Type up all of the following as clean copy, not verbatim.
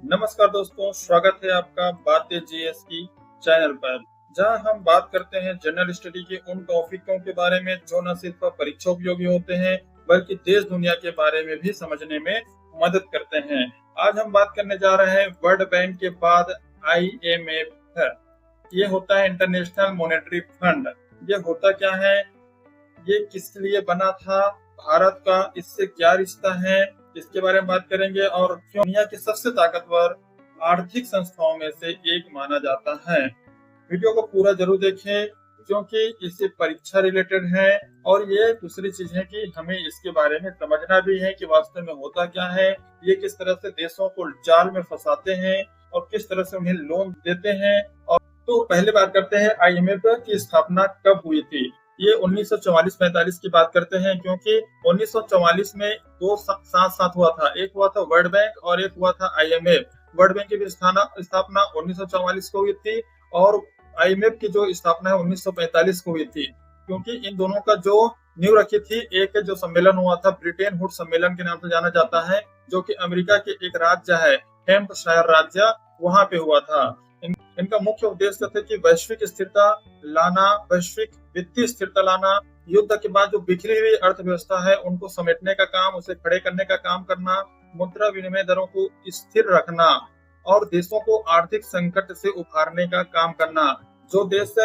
नमस्कार दोस्तों, स्वागत है आपका बातें जीएस की चैनल पर, जहां हम बात करते हैं जनरल स्टडी के उन टॉपिकों के बारे में जो न सिर्फ परीक्षा उपयोगी होते हैं बल्कि देश दुनिया के बारे में भी समझने में मदद करते हैं। आज हम बात करने जा रहे हैं वर्ल्ड बैंक के बाद IMF है। ये होता है इंटरनेशनल मॉनेटरी फंड। ये होता क्या है, ये किस लिए बना था, भारत का इससे क्या रिश्ता है, इसके बारे में बात करेंगे और क्यों दुनिया की सबसे ताकतवर आर्थिक संस्थाओं में से एक माना जाता है। वीडियो को पूरा जरूर देखें क्योंकि इससे परीक्षा रिलेटेड है और ये दूसरी चीज है कि हमें इसके बारे में समझना भी है कि वास्तव में होता क्या है, ये किस तरह से देशों को जाल में फंसाते हैं और किस तरह से उन्हें लोन देते हैं। और तो पहले बात करते हैं IMF की स्थापना कब हुई थी। ये 1944-45 की बात करते हैं क्योंकि 1944 में दो साथ साथ हुआ था, एक हुआ था वर्ल्ड बैंक और एक हुआ था IMF। वर्ल्ड बैंक की भी स्थापना 1944 को हुई थी और IMF की जो स्थापना है 1945 को हुई थी, क्योंकि इन दोनों का जो नींव रखी थी, एक जो सम्मेलन हुआ था ब्रिटेन वुड्स सम्मेलन के नाम से जाना जाता है, जो कि अमेरिका के एक राज्य है हैम्पशायर राज्य, वहां पे हुआ था। इनका मुख्य उद्देश्य था कि वैश्विक स्थिरता लाना, वैश्विक वित्तीय स्थिरता लाना, युद्ध के बाद जो बिखरी हुई अर्थव्यवस्था है उनको समेटने का काम, उसे खड़े करने का काम करना, मुद्रा विनिमय दरों को स्थिर रखना और देशों को आर्थिक संकट से उभारने का काम करना। जो देश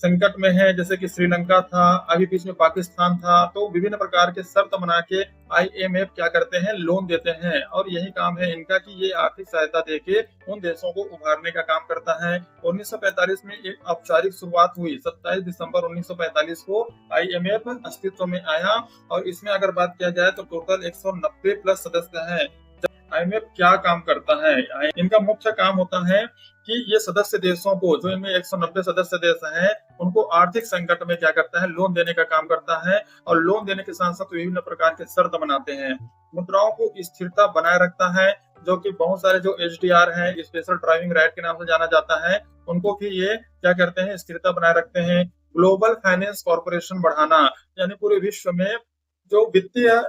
संकट में है जैसे कि श्रीलंका था, अभी बीच में पाकिस्तान था, तो विभिन्न प्रकार के शर्त बना के IMF क्या करते हैं, लोन देते हैं और यही काम है इनका कि ये आर्थिक सहायता देके उन देशों को उभारने का काम करता है। 1945 में एक औपचारिक शुरुआत हुई। 27 दिसंबर 1945 को IMF अस्तित्व में आया और इसमें अगर बात किया जाए तो टोटल 190 प्लस सदस्य हैं। IMF क्या काम करता है, इनका मुख्य काम होता है कि ये सदस्य देशों को, जो इनमें 190 सदस्य देश हैं, उनको आर्थिक संकट में क्या करता है, लोन देने का काम करता है और लोन देने के साथ साथ विभिन्न प्रकार के शर्त बनाते हैं। मुद्राओं को स्थिरता बनाए रखता है, जो कि बहुत सारे जो HDR है, स्पेशल ड्राइविंग राइट के नाम से जाना जाता है, उनको भी ये क्या करते हैं, स्थिरता बनाए रखते हैं। ग्लोबल फाइनेंस कॉर्पोरेशन बढ़ाना, यानी पूरे विश्व में जो वित्तीय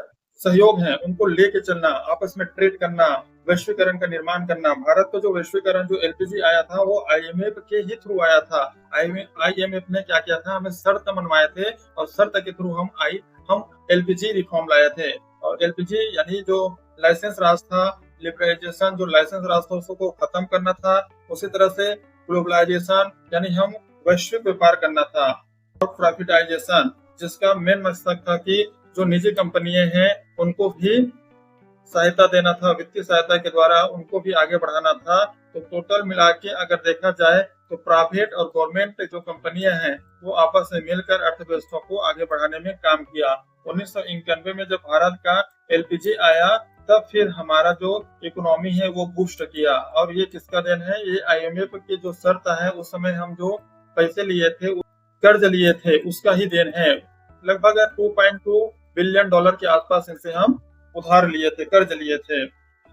सहयोग है उनको लेके चलना, आपस में ट्रेड करना, वैश्वीकरण का निर्माण करना। भारत का जो वैश्वीकरण, जो LPG आया था, वो IMF के ही थ्रू आया था। IMF ने क्या किया था, हमें शर्त मनवाए थे और शर्त के थ्रू हम LPG रिफॉर्म लाए थे। और LPG यानी जो लाइसेंस राज था, लिबरलाइजेशन जो लाइसेंस राज था उसको खत्म करना था। उसी तरह से ग्लोबलाइजेशन यानी हम वैश्विक व्यापार करना था। और प्रॉफिटाइजेशन, जिसका मेन मकसद था कि जो निजी कंपनियां हैं उनको भी सहायता देना था, वित्तीय सहायता के द्वारा उनको भी आगे बढ़ाना था। तो टोटल मिला के अगर देखा जाए तो प्राइवेट और गवर्नमेंट जो कंपनियां हैं वो आपस में मिलकर अर्थव्यवस्था को आगे बढ़ाने में काम किया। 1991 में जब भारत का LPG आया तब फिर हमारा जो इकोनॉमी है वो बूस्ट किया। और ये किसका देन है, ये IMF की जो शर्त है, उस समय हम जो पैसे लिए थे, कर्ज लिए थे, उसका ही देन है। लगभग 2.2 बिलियन डॉलर के आसपास इनसे हम उधार लिए थे, कर्ज लिए थे।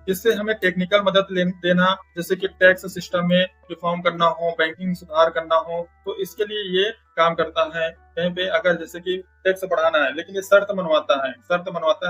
इससे हमें टेक्निकल मदद देना, जैसे कि टैक्स सिस्टम में रिफॉर्म करना हो, बैंकिंग सुधार करना हो, तो इसके लिए ये काम करता है। कहीं पे अगर जैसे कि टैक्स बढ़ाना है, लेकिन ये शर्त मनवाता है।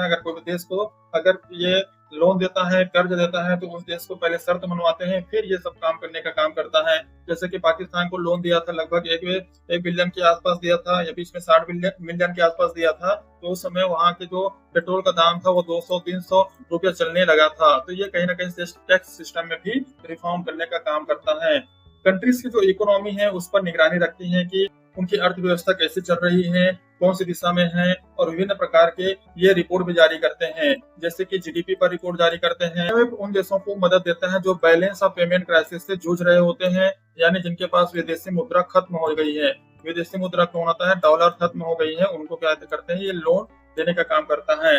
अगर कोई देश को अगर ये लोन देता है, कर्ज देता है, तो उस देश को पहले शर्त मनवाते हैं, फिर ये सब काम करने का काम करता है। जैसे कि पाकिस्तान को लोन दिया था, लगभग 1 बिलियन के आसपास दिया था, या बीच में 60 मिलियन के आसपास दिया था। तो उस समय वहाँ के जो पेट्रोल का दाम था वो 200-300 रुपये चलने लगा था। तो ये कहीं ना कहीं टैक्स सिस्टम में भी रिफॉर्म करने का काम करता है। कंट्रीज की जो इकोनॉमी है उस पर निगरानी रखती है कि उनकी अर्थव्यवस्था कैसे चल रही है, कौन सी दिशा में है, और विभिन्न प्रकार के ये रिपोर्ट भी जारी करते हैं, जैसे कि GDP पर रिपोर्ट जारी करते हैं। उन देशों को मदद देता है जो बैलेंस ऑफ पेमेंट क्राइसिस से जूझ रहे होते हैं, यानी जिनके पास विदेशी मुद्रा खत्म हो गई है। विदेशी मुद्रा कौन होता है, डॉलर खत्म हो गई है, उनको क्या करते हैं, ये लोन देने का काम करता है।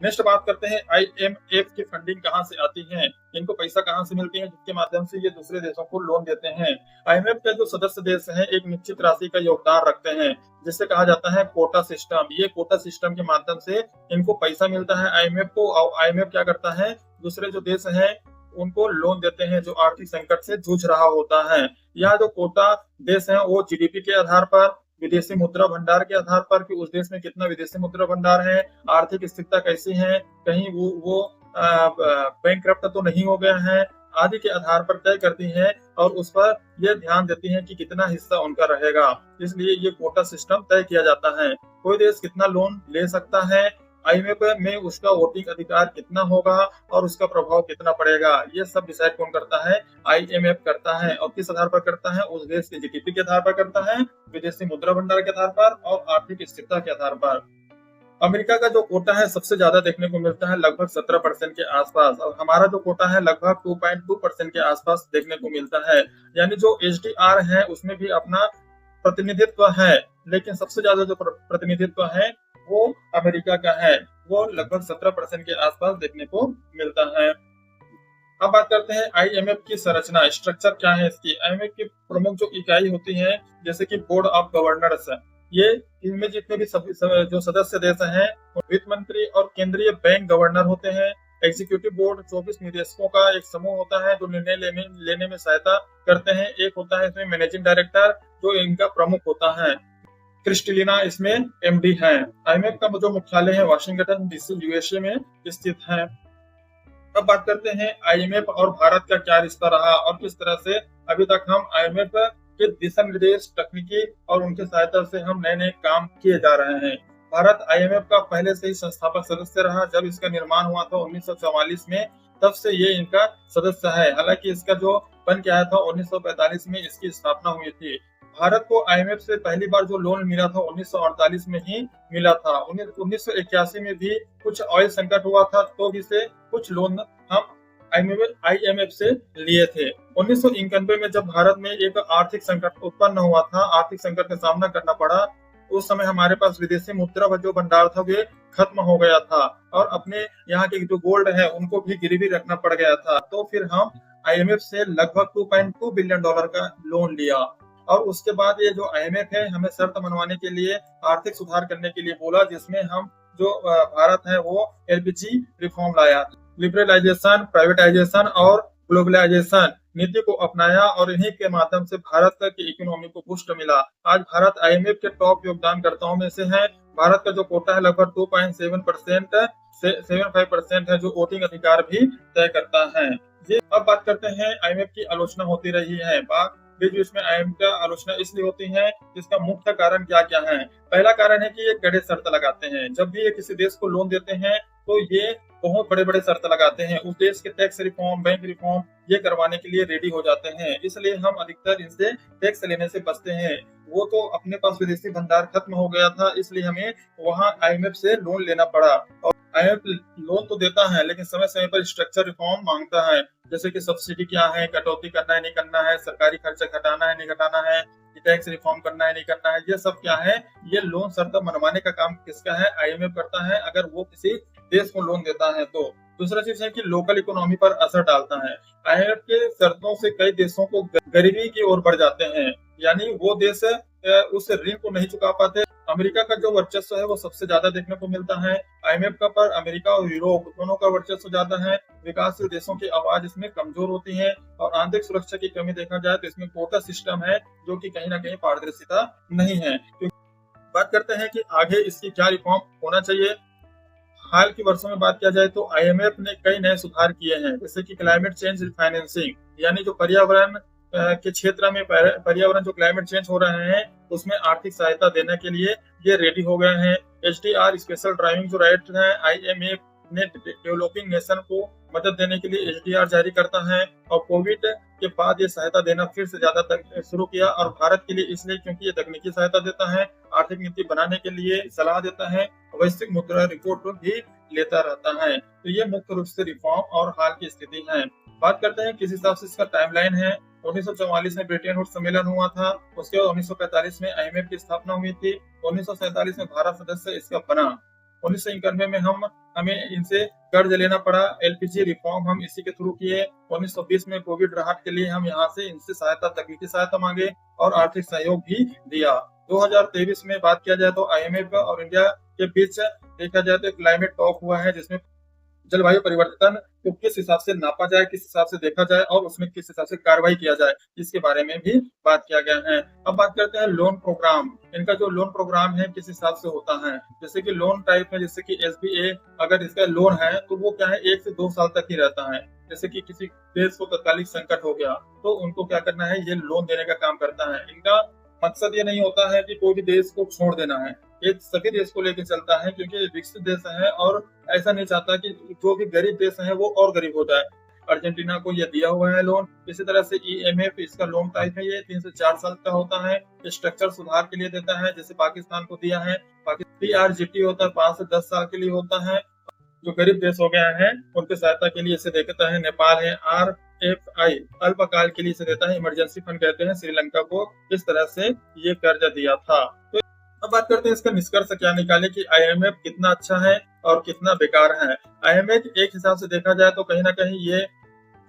नेक्स्ट बात करते हैं IMF की फंडिंग कहाँ से आती है, इनको पैसा कहाँ से मिलती है, जिसके माध्यम से ये दूसरे देशों को लोन देते हैं। IMF के जो सदस्य देश हैं एक निश्चित राशि का योगदान रखते हैं, जिसे कहा जाता है कोटा सिस्टम। ये कोटा सिस्टम के माध्यम से इनको पैसा मिलता है IMF को, और IMF क्या करता है, दूसरे जो देश हैं उनको लोन देते हैं जो आर्थिक संकट से जूझ रहा होता है। यह जो कोटा देश है वो GDP के आधार पर, विदेशी मुद्रा भंडार के आधार पर कि उस देश में कितना विदेशी मुद्रा भंडार है, आर्थिक स्थिरता कैसी है, कहीं वो बैंकक्रप्ट तो नहीं हो गया है आदि के आधार पर तय करती हैं और उस पर यह ध्यान देती हैं कि कितना हिस्सा उनका रहेगा। इसलिए ये कोटा सिस्टम तय किया जाता है। कोई देश कितना लोन ले सकता है, आईएमएफ में उसका वोटिंग अधिकार कितना होगा और उसका प्रभाव कितना पड़ेगा, ये सब डिसाइड कौन करता है? आईएमएफ करता है। और किस आधार पर करता है? उस देश के जीडीपी के आधार पर करता है, विदेशी मुद्रा भंडार के आधार पर और आर्थिक स्थिरता के आधार पर। अमेरिका का जो कोटा है सबसे ज्यादा देखने को मिलता है लगभग 17% के आसपास, और हमारा जो कोटा है लगभग 2.2% के आसपास देखने को मिलता है। यानी जो एचडीआर है उसमें भी अपना प्रतिनिधित्व है, लेकिन सबसे ज्यादा जो प्रतिनिधित्व है वो अमेरिका का है, वो लगभग 17% के आसपास देखने को मिलता है। अब बात करते हैं आईएमएफ की संरचना, स्ट्रक्चर क्या है इसकी। आईएमएफ की प्रमुख जो इकाई होती है जैसे कि बोर्ड ऑफ गवर्नर्स, ये इनमें जितने भी जो सदस्य देश हैं वित्त मंत्री और केंद्रीय बैंक गवर्नर होते हैं। एग्जीक्यूटिव बोर्ड 24 निदेशकों का एक समूह होता है जो निर्णय लेने में सहायता करते हैं। एक होता है इसमें मैनेजिंग डायरेक्टर जो इनका प्रमुख होता है। क्रिस्टलिना इसमें एमडी है। आईएमएफ का जो मुख्यालय है वाशिंगटन डीसी यूएसए में स्थित है। अब बात करते हैं आईएमएफ और भारत का क्या रिश्ता रहा और किस तरह से अभी तक हम आईएमएफ के दिशा निर्देश, तकनीकी और उनकी सहायता से हम नए नए काम किए जा रहे हैं। भारत आईएमएफ का पहले से ही संस्थापक सदस्य रहा। जब इसका निर्माण हुआ था 1944 में, तब से ये इनका सदस्य है। हालांकि इसका जो बन के आया था 1945 में इसकी स्थापना हुई थी। भारत को आईएमएफ से पहली बार जो लोन मिला था 1948 में ही मिला था। 1981 में भी कुछ ऑयल संकट हुआ था तो भी से कुछ लोन हम आईएमएफ से लिए थे। 1991 में जब भारत में एक आर्थिक संकट उत्पन्न हुआ था, आर्थिक संकट का सामना करना पड़ा, उस समय हमारे पास विदेशी मुद्रा जो भंडार था वे खत्म हो गया था और अपने यहाँ के जो गोल्ड है उनको भी गिरवी रखना पड़ गया था। तो फिर हम आईएमएफ से लगभग $2.2 बिलियन का लोन लिया और उसके बाद ये जो आईएमएफ है हमें शर्त मनवाने के लिए, आर्थिक सुधार करने के लिए बोला, जिसमें हम जो भारत है वो एलपीजी रिफॉर्म लाया, लिबरलाइजेशन, प्राइवेटाइजेशन और ग्लोबलाइजेशन नीति को अपनाया और इन्हीं के माध्यम से भारत की इकोनॉमी को बूस्ट मिला। आज भारत आईएमएफ के टॉप योगदानकर्ताओं में से है। भारत का जो कोटा है लगभग 2.75% है जो वोटिंग अधिकार भी तय करता है। ये अब बात करते हैं आईएमएफ की आलोचना होती रही है। बीच बीच में आईएमएफ का आलोचना इसलिए होती है, इसका मुख्य कारण क्या क्या है। पहला कारण है कि ये कड़े शर्त लगाते हैं। जब भी ये किसी देश को लोन देते हैं तो ये बहुत बड़े बड़े शर्त लगाते हैं। उस देश के टैक्स रिफॉर्म, बैंक रिफॉर्म ये करवाने के लिए रेडी हो जाते हैं। इसलिए हम अधिकतर इनसे टैक्स लेने से बचते हैं। वो तो अपने पास विदेशी भंडार खत्म हो गया था, इसलिए हमें वहाँ आईएमएफ से लोन लेना पड़ा। और आईएमएफ लोन तो देता है लेकिन समय समय पर स्ट्रक्चर रिफॉर्म मांगता है, जैसे कि सब्सिडी क्या है, कटौती करना है नहीं करना है, सरकारी खर्चा घटाना है नहीं घटाना है, टैक्स रिफॉर्म करना है नहीं करना है, ये सब क्या है, ये लोन शर्त मनवाने का काम किसका है? आईएमएफ करता है अगर वो किसी देश को लोन देता है तो। दूसरा चीज है कि लोकल इकोनॉमी पर असर डालता है। आईएमएफ के शर्तों से कई देशों को गरीबी की ओर बढ़ जाते हैं, यानी वो देश उस ऋण को नहीं चुका पाते। अमेरिका का जो वर्चस्व है वो सबसे ज्यादा देखने को मिलता है। आईएमएफ का पर अमेरिका और यूरोप दोनों का वर्चस्व ज्यादा है। विकासशील देशों की आवाज इसमें कमजोर होती है और आंतरिक सुरक्षा की कमी देखा जाए तो इसमें कोटा सिस्टम है जो कि कहीं ना कहीं पारदर्शिता नहीं है। बात करते हैं कि आगे इसकी क्या रिफॉर्म होना चाहिए। हाल के वर्षों में बात किया जाए तो आईएमएफ ने कई नए सुधार किए हैं, जैसे कि क्लाइमेट चेंज फाइनेंसिंग, यानी जो पर्यावरण के क्षेत्र में पर्यावरण जो क्लाइमेट चेंज हो रहे हैं उसमें आर्थिक सहायता देने के लिए ये रेडी हो गए हैं। एचडीआर स्पेशल ड्राइविंग जो राइट है, आईएमएफ ने डेवलपिंग नेशन को मदद देने के लिए एचडीआर जारी करता है और कोविड के बाद ये सहायता देना फिर से ज्यादा तक शुरू किया। और भारत के लिए इसलिए क्योंकि ये तकनीकी सहायता देता है, आर्थिक नीति बनाने के लिए सलाह देता है, वैश्विक मुद्रा रिपोर्ट भी लेता रहता है। तो ये मुख्य रूप से रिफॉर्म और हाल की स्थिति है। बात करते हैं किस हिसाब से इसका टाइमलाइन है। 1944 में ब्रिटेन वुड्स सम्मेलन हुआ था, उसके बाद 1945 में आईएमएफ की स्थापना हुई थी, 1947 में भारत सदस्य इसका बना। 1991 में हमें इनसे कर्ज लेना पड़ा, एलपीजी रिफॉर्म हम इसी के थ्रू किए। 1920 में कोविड राहत के लिए हम यहाँ से इनसे तकनीकी सहायता मांगे और आर्थिक सहयोग भी दिया। 2023 में बात किया जाए तो आईएमएफ और इंडिया के बीच देखा जाए तो क्लाइमेट टॉक हुआ है, जिसमें जलवायु परिवर्तन को किस हिसाब से नापा जाए, किस हिसाब से देखा जाए और उसमें किस हिसाब से कार्रवाई किया जाए, इसके बारे में भी बात किया गया है। अब बात करते हैं लोन प्रोग्राम। इनका जो लोन प्रोग्राम है किस हिसाब से होता है, जैसे कि लोन टाइप में, जैसे कि एसबीए अगर इसका लोन है तो वो क्या है 1 से 2 साल तक ही रहता है। जैसे कि किसी देश को तत्कालिक संकट हो गया तो उनको क्या करना है, ये लोन देने का काम करता है। इनका मकसद ये नहीं होता है कि कोई भी देश को छोड़ देना है, ये सभी देश को लेकर चलता है क्योंकि ये विकसित देश है और ऐसा नहीं चाहता कि जो भी गरीब देश है वो और गरीब हो जाए। अर्जेंटीना को ये दिया हुआ है लोन। इसी तरह से ईएमएफ इसका लोन टाइप है, ये 3 से 4 साल का होता है। स्ट्रक्चर सुधार के लिए देता है, जैसे पाकिस्तान को दिया है। पीआरजीटी होता है 5 से 10 साल के लिए होता है। जो गरीब देश हो गया है उनकी सहायता के लिए इसे देता है। नेपाल है आरएफआई अल्पकाल के लिए इसे देता है, इमरजेंसी फंड कहते हैं। श्रीलंका को इस तरह से ये कर्जा दिया था। तो अब बात करते हैं इसका निष्कर्ष क्या निकाले कि आईएमएफ कितना अच्छा है और कितना बेकार है। आईएमएफ एक हिसाब से देखा जाए तो कहीं ना कहीं ये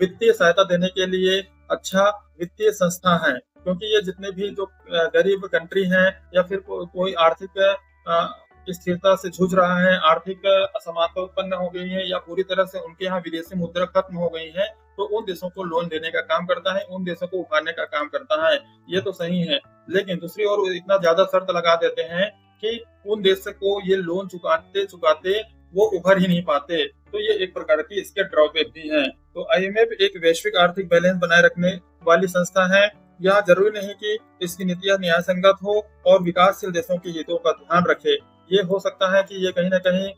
वित्तीय सहायता देने के लिए अच्छा वित्तीय संस्था है, क्योंकि ये जितने भी जो गरीब कंट्री हैं या फिर कोई आर्थिक स्थिरता से जूझ रहा है, आर्थिक असमानता उत्पन्न हो गई है या पूरी तरह से उनके यहाँ विदेशी मुद्रा खत्म हो गई है, तो उन देशों को लोन देने का काम करता है, उन देशों को उभारने का काम करता है। ये तो सही है, लेकिन दूसरी ओर इतना ज्यादा शर्त लगा देते हैं कि उन देशों को ये लोन चुकाते चुकाते वो उभर ही नहीं पाते, तो ये एक प्रकार की इसके ड्रॉबैक भी हैं। तो आईएमएफ एक वैश्विक आर्थिक बैलेंस बनाए रखने वाली संस्था है। यह जरूरी नहीं कि इसकी नीतियां न्याय संगत हो और विकासशील देशों के हितों का ध्यान रखे। ये हो सकता है कि ये कहीं न कहीं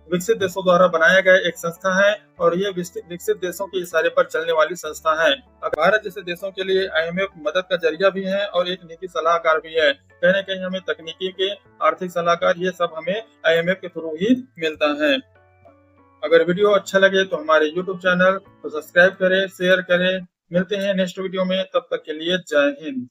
विकसित देशों द्वारा बनाया गया एक संस्था है और ये विकसित देशों के इशारे पर चलने वाली संस्था है। भारत जैसे देशों के लिए आईएमएफ मदद का जरिया भी है और एक नीति सलाहकार भी है। कहीं न कहीं हमें तकनीकी के आर्थिक सलाहकार ये सब हमें आईएमएफ के थ्रू ही मिलता है। अगर वीडियो अच्छा लगे तो हमारे यूट्यूब चैनल को सब्सक्राइब करें, शेयर करें। मिलते हैं नेक्स्ट वीडियो में, तब तक के लिए जय हिंद।